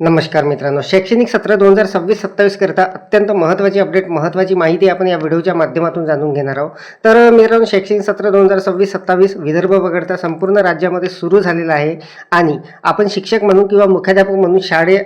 नमस्कार मित्रांनो, शैक्षणिक सत्र 2026-27 करता अत्यंत महत्त्वाची अपडेट, महत्त्वाची माहिती आपण या व्हिडिओच्या माध्यमातून जाणून घेणार आहोत. तर मित्रांनो, शैक्षणिक सत्र 2026-27 विदर्भ वगळता संपूर्ण राज्यामध्ये सुरू झालेलं आहे आणि आपण शिक्षक म्हणून किंवा मुख्याध्यापक म्हणून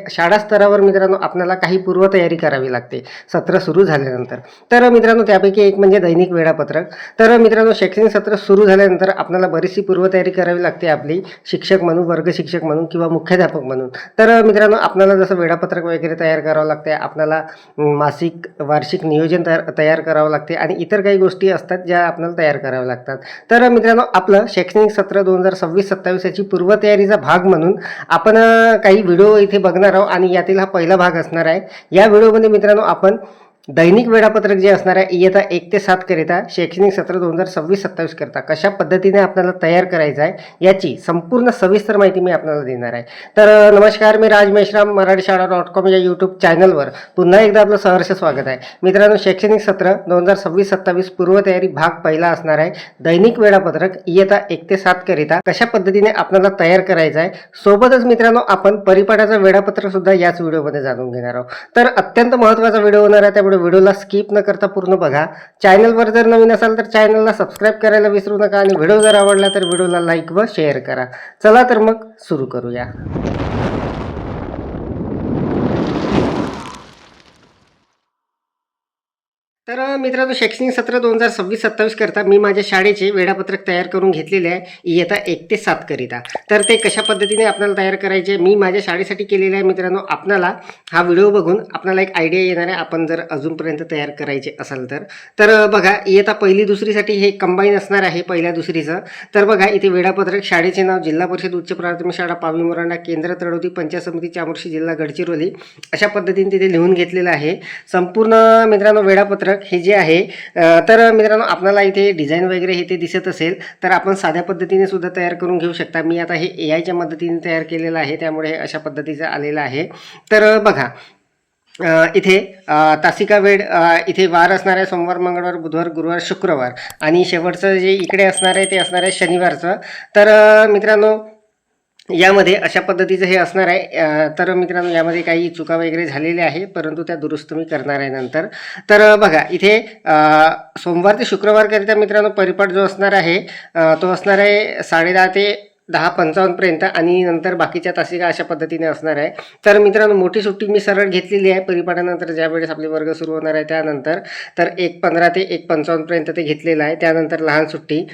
शाळा स्तरावर मित्रांनो आपल्याला काही पूर्वतयारी करावी लागते सत्र सुरू झाल्यानंतर. तर मित्रांनो, त्यापैकी एक म्हणजे दैनिक वेळापत्रक. तर मित्रांनो, शैक्षणिक सत्र सुरू झाल्यानंतर आपल्याला बरीचशी पूर्वतयारी करावी लागते आपली, शिक्षक म्हणून, वर्ग शिक्षक म्हणून किंवा मुख्याध्यापक म्हणून. तर मित्रांनो, आपल्याला जसं वेळापत्रक वगैरे तयार करावं लागते, आपल्याला मासिक वार्षिक नियोजन तयार करावं लागते आणि इतर काही गोष्टी असतात ज्या आपल्याला तयार कराव्या लागतात. तर मित्रांनो, आपलं शैक्षणिक सत्र 2026-27 याची पूर्वतयारीचा भाग म्हणून आपण काही व्हिडिओ इथे बघणार आहोत आणि यातील हा पहिला भाग असणार आहे. या व्हिडिओमध्ये मित्रांनो आपण दैनिक वेळापत्रक जे असणार आहे इयत्ता 1 ते 7 करिता शैक्षणिक सत्र 2026-27 करता कशा पद्धतीने आपल्याला तयार करायचं आहे याची संपूर्ण सविस्तर माहिती मी आपल्याला देणार आहे. तर नमस्कार, मी राज मेश्राम, मराठीशाळा.com या यूट्यूब चॅनलवर पुन्हा एकदा आपलं सहर्ष स्वागत आहे. मित्रांनो, शैक्षणिक सत्र 2026-27 पूर्वतयारी भाग पहिला असणार आहे. दैनिक वेळापत्रक इयत्ता 1 ते 7 करिता कशा पद्धतीने आपल्याला तयार करायचं आहे. सोबतच मित्रांनो, आपण परिपाठाचं वेळापत्रक सुद्धा याच व्हिडिओमध्ये जाणून घेणार आहोत. तर अत्यंत महत्त्वाचा व्हिडिओ होणार आहे, व्हिडिओला स्किप न करता पूर्ण बघा. चॅनलवर जर नवीन असाल तर चॅनलला सबस्क्राईब करायला विसरू नका आणि व्हिडिओ जर आवडला तर व्हिडिओला लाईक व शेअर करा. चला तर मग सुरू करूया. तर मित्रांनो, शैक्षणिक सत्र 2026-27 करता मी माझ्या शाळेचे वेळापत्रक तयार करून घेतलेले आहे इयत्ता 1 ते 7 करिता. तर ते कशा पद्धतीने आपल्याला तयार करायचे मी माझ्या शाळेसाठी केलेलं आहे. मित्रांनो, आपल्याला हा व्हिडिओ बघून आपल्याला एक आयडिया येणार आहे, आपण जर अजूनपर्यंत तयार करायचे असाल तर बघा, इयत्ता पहिली दुसरीसाठी हे कंबाईन असणार आहे, पहिल्या दुसरीचं. तर बघा, इथे वेळापत्रक शाळेचे नाव जिल्हा परिषद उच्च प्राथमिक शाळा पावी मोरांडा, केंद्र तळोदी, पंचायत समिती चामोर्शी, जिल्हा गडचिरोली, अशा पद्धतीने तिथे लिहून घेतलेलं आहे. संपूर्ण मित्रांनो वेळापत्रक हे जे आहे, तर मित्रांनो आपल्याला इथे डिझाईन वगैरे हे ते दिसत असेल तर आपण साध्या पद्धतीने सुद्धा तयार करून घेऊ शकता. मी आता हे AI मदतीने तयार केलेलं आहे, त्यामुळे अशा पद्धतीचं आलेलं आहे. तर बघा, इथे तासिका वेळ, इथे वार असणार आहे सोमवार, मंगळवार, बुधवार, गुरुवार, शुक्रवार आणि शेवटचं जे इकडे असणार आहे ते असणार आहे शनिवारचं. तर मित्रांनो, यामध्ये अशा पद्धतीचं हे असणार आहे. तर मित्रांनो, यामध्ये काही चुका वगैरे झालेल्या आहे, परंतु त्या दुरुस्त मी करणार आहे नंतर. तर बघा, इथे सोमवार ते शुक्रवारकरिता मित्रांनो परिपाठ जो असणार आहे तो असणार आहे 10:30 ते 10:55 पर्यंत आणि नंतर बाकीच्या तासिका अशा पद्धतीने असणार आहे. तर मित्रांनो, मोठी सुट्टी मी सरळ घेतलेली आहे परिपाठानंतर, ज्यावेळेस आपले वर्ग सुरू होणार आहे त्यानंतर. तर 1:15 ते 1:55 पर्यंत ते घेतलेलं आहे. त्यानंतर लहान सुट्टी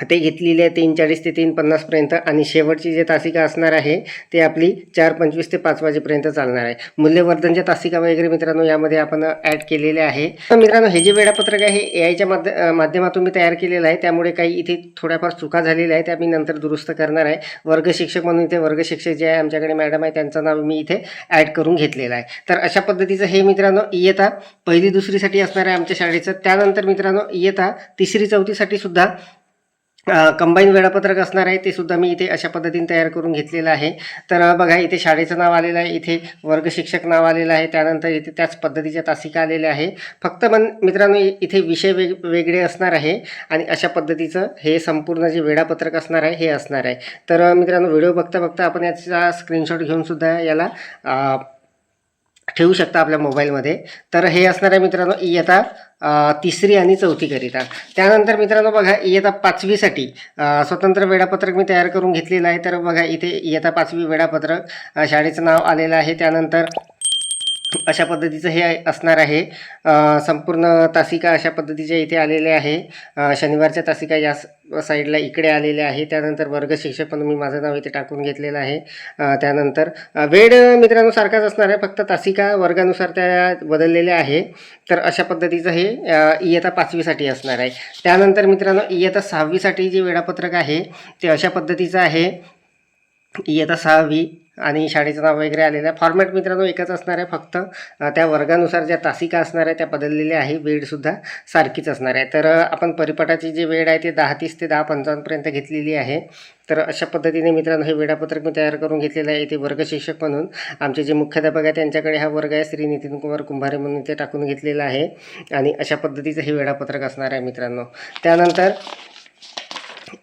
ते घेतलेली आहे 3:40 ते 3:50 पर्यंत आणि शेवटची जे तासिका असणार आहे ते आपली 4:25 ते 5 वाजेपर्यंत चालणार आहे. मूल्यवर्धनच्या तासिका वगैरे मित्रांनो यामध्ये आपण ॲड केलेले आहे. तर मित्रांनो, हे जे वेळापत्रक आहे AIच्या माध्यमातून मी तयार केलेलं आहे, त्यामुळे काही इथे थोड्याफार चुका झालेल्या आहेत, त्या मी नंतर दुरुस्त करणार आहे. वर्ग शिक्षक म्हणून इथे वर्ग शिक्षक जे आहे आमच्याकडे मॅडम आहे त्यांचं नाव मी इथे ॲड करून घेतलेलं आहे. तर अशा पद्धतीचं हे मित्रांनो इयत्ता पहिली दुसरीसाठी असणार आहे आमच्या शाळेचं. त्यानंतर मित्रांनो, इयत्ता तिसरी चौथीसाठी सुद्धा कंबाईन वेळापत्रक असणार आहे, ते सुद्धा मी इथे अशा पद्धतीने तयार करून घेतलेलं आहे. तर बघा, इथे शाळेचं नाव आलेलं आहे, इथे वर्ग शिक्षक नाव आलेलं आहे, त्यानंतर इथे त्याच पद्धतीच्या तासिका आलेल्या आहे. फक्त मित्रांनो, इथे विषय वेगळे असणार आहे आणि अशा पद्धतीचं हे संपूर्ण जे वेळापत्रक असणार आहे हे असणार आहे. तर मित्रांनो, व्हिडिओ बघता बघता आपण याचा स्क्रीनशॉट घेऊन सुद्धा याला ठेवू शकता आपल्या मोबाईलमध्ये. तर हे असणार आहे मित्रांनो इयत्ता तिसरी आणि चौथी करिता. त्यानंतर मित्रांनो बघा, इयत्ता 5वीसाठी स्वतंत्र वेळापत्रक मी तयार करून घेतलेलं आहे. तर बघा, इथे इयत्ता 5वी वेळापत्रक शाळेचं नाव आलेलं आहे. त्यानंतर अशा पद्धतीचं हे असणार आहे. संपूर्ण तासिका अशा पद्धतीच्या इथे आलेल्या आहे. शनिवारच्या तासिका या साईडला इकडे आलेल्या आहे. त्यानंतर वर्ग शिक्षक म्हणून मी माझं नाव इथे टाकून घेतलेलं आहे. त्यानंतर वेळ मित्रांनो सारखाच असणार आहे, फक्त तासिका वर्गानुसार त्या बदललेल्या आहे. तर अशा पद्धतीचं हे इयत्ता 5वीसाठी असणार आहे. त्यानंतर मित्रांनो, इयत्ता 6वीसाठी जे वेळापत्रक आहे ते अशा पद्धतीचं आहे. इयत्ता 6वी आणि शाळेचं नाव वगैरे आलेलं आहे. फॉर्मॅट मित्रांनो एकच असणार आहे, फक्त त्या वर्गानुसार ज्या तासिका असणार आहे त्या बदललेल्या आहे. वेळसुद्धा सारखीच असणार आहे. तर आपण परिपाठाची जी वेळ आहे ते 10:30 ते 10:55 पर्यंत घेतलेली आहे. तर अशा पद्धतीने मित्रांनो हे वेळापत्रक मी तयार करून घेतलेलं आहे. इथे वर्ग शिक्षक म्हणून आमचे जे मुख्याध्यापक आहे त्यांच्याकडे हा वर्ग आहे, श्री नितीन कुमार कुंभारे म्हणून इथे टाकून घेतलेला आहे आणि अशा पद्धतीचं हे वेळापत्रक असणार आहे मित्रांनो. त्यानंतर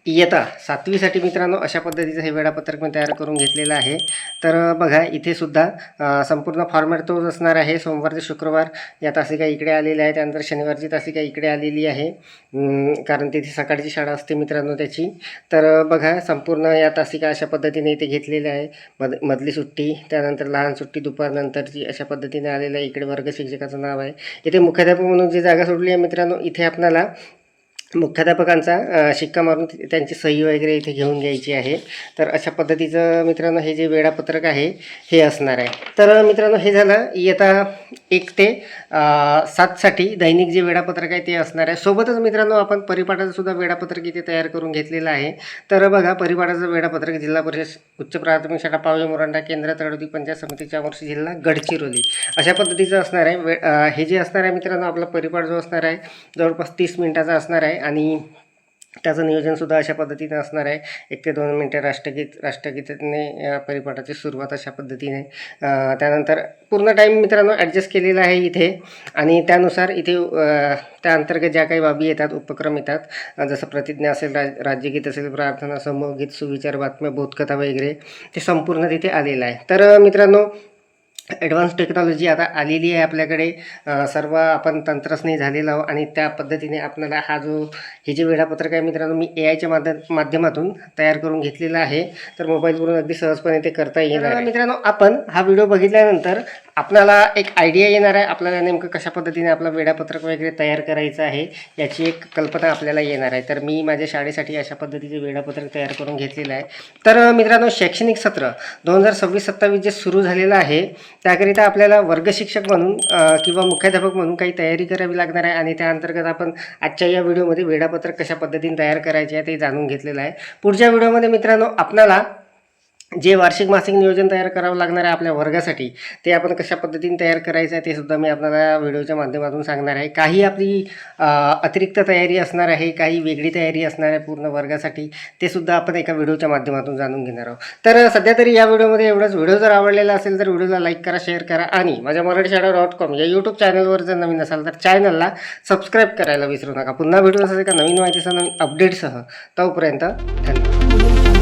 इयत्ता 7वीसाठी मित्रांनो अशा पद्धतीचं हे वेळापत्रक मी तयार करून घेतलेलं आहे. तर बघा इथे सुद्धा संपूर्ण फॉर्मॅट तोच असणार आहे. सोमवार ते शुक्रवार या तासिका इकडे आलेल्या आहे, त्यानंतर शनिवारची तासिका इकडे आलेली आहे, कारण तिथे सकाळची शाळा असते मित्रांनो त्याची. तर बघा संपूर्ण या तासिका अशा पद्धतीने इथे घेतलेल्या आहे. मधली सुट्टी, त्यानंतर लहान सुट्टी दुपारनंतरची अशा पद्धतीने आलेलं आहे. इकडे वर्ग शिक्षकाचं नाव आहे. इथे मुख्याध्यापक म्हणून जी जागा सोडली आहे मित्रांनो, इथे आपल्याला मुख्याध्यापकांचा शिक्का मारून त्यांची सही वगैरे इथे घेऊन घ्यायची आहे. तर अशा पद्धतीचं मित्रांनो हे जे वेळापत्रक आहे हे असणार आहे. तर मित्रांनो हे झालं इयत्ता 1 ते 7साठी दैनिक जे वेळापत्रक आहे ते असणार आहे. सोबतच मित्रांनो आपण परिपाठाचं सुद्धा वेळापत्रक इथे तयार करून घेतलेलं आहे. तर बघा परिपाठाचं वेळापत्रक जिल्हा परिषद उच्च प्राथमिक शाळा पावळे मोरांडा केंद्र तळोदी पंचायत समिती चामोर्शी जिल्हा गडचिरोली अशा पद्धतीचं असणार आहे. हे जे असणार आहे मित्रांनो आपला परिपाठ जो असणार आहे जवळपास 30 मिनिटाचा असणार आहे आणि त्याचं नियोजनसुद्धा अशा पद्धतीने असणार आहे. 1 ते 2 मिनटं राष्ट्रगीताने या परिपाठाची सुरुवात अशा पद्धतीने. त्यानंतर पूर्ण टाईम मित्रांनो ॲडजस्ट केलेला आहे इथे आणि त्यानुसार इथे त्या अंतर्गत ज्या काही बाबी येतात उपक्रम येतात जसं प्रतिज्ञा असेल, राज्यगीत असेल, प्रार्थना, समूहगीत, सुविचार, बातम्या, बोधकथा वगैरे ते संपूर्ण तिथे आलेलं आहे. तर मित्रांनो ॲडव्हान्स टेक्नॉलॉजी आता आलेली आहे आपल्याकडे. सर्व आपण तंत्रस्नेही झालेलो आहोत आणि त्या पद्धतीने आपल्याला हे जे वेळापत्रक आहे मित्रांनो मी AIच्या माध्यमातून तयार करून घेतलेला आहे. तर मोबाईलवरून अगदी सहजपणे ते करता येणार आहे. मित्रांनो आपण हा व्हिडिओ बघितल्यानंतर आपल्याला एक आयडिया येणार आहे, आपल्याला नेमकं कशा पद्धतीने आपलं वेळापत्रक वगैरे तयार करायचं आहे याची एक कल्पना आपल्याला येणार आहे. तर मी माझ्या शाळेसाठी अशा पद्धतीचे वेळापत्रक तयार करून घेतलेलं आहे. तर मित्रांनो शैक्षणिक सत्र 2026-27 जे सुरू झालेलं आहे त्याकरिता आपल्याला वर्गशिक्षक म्हणून किंवा मुख्याध्यापक म्हणून काही तयारी करावी लागणार आहे आणि त्या अंतर्गत आपण आजच्या या व्हिडिओमध्ये वेळापत्रक कशा पद्धतीने तयार करायचे आहे ते जाणून घेतलेलं आहे. पुढच्या व्हिडिओमध्ये मित्रांनो आपल्याला जे वार्षिक मासिक नियोजन तयार करावं लागणार आहे आपल्या वर्गासाठी ते आपण कशा पद्धतीने तयार करायचं आहे ते सुद्धा मी आपल्याला व्हिडिओच्या माध्यमातून सांगणार आहे. काही आपली अतिरिक्त तयारी असणार आहे, काही वेगळी तयारी असणार आहे पूर्ण वर्गासाठी, ते सुद्धा आपण एका व्हिडिओच्या माध्यमातून जाणून घेणार आहोत. तर सध्या तरी या व्हिडिओमध्ये एवढंच. व्हिडिओ जर आवडलेला असेल तर व्हिडिओला लाईक करा, शेअर करा आणि माझ्या मराठीशाळा.com या यूट्यूब चॅनलवर जर नवीन असाल तर चॅनलला सबस्क्राईब करायला विसरू नका. पुन्हा भेटू असं एका नवीन माहितीसह, नवीन अपडेटसह. तोपर्यंत धन्यवाद.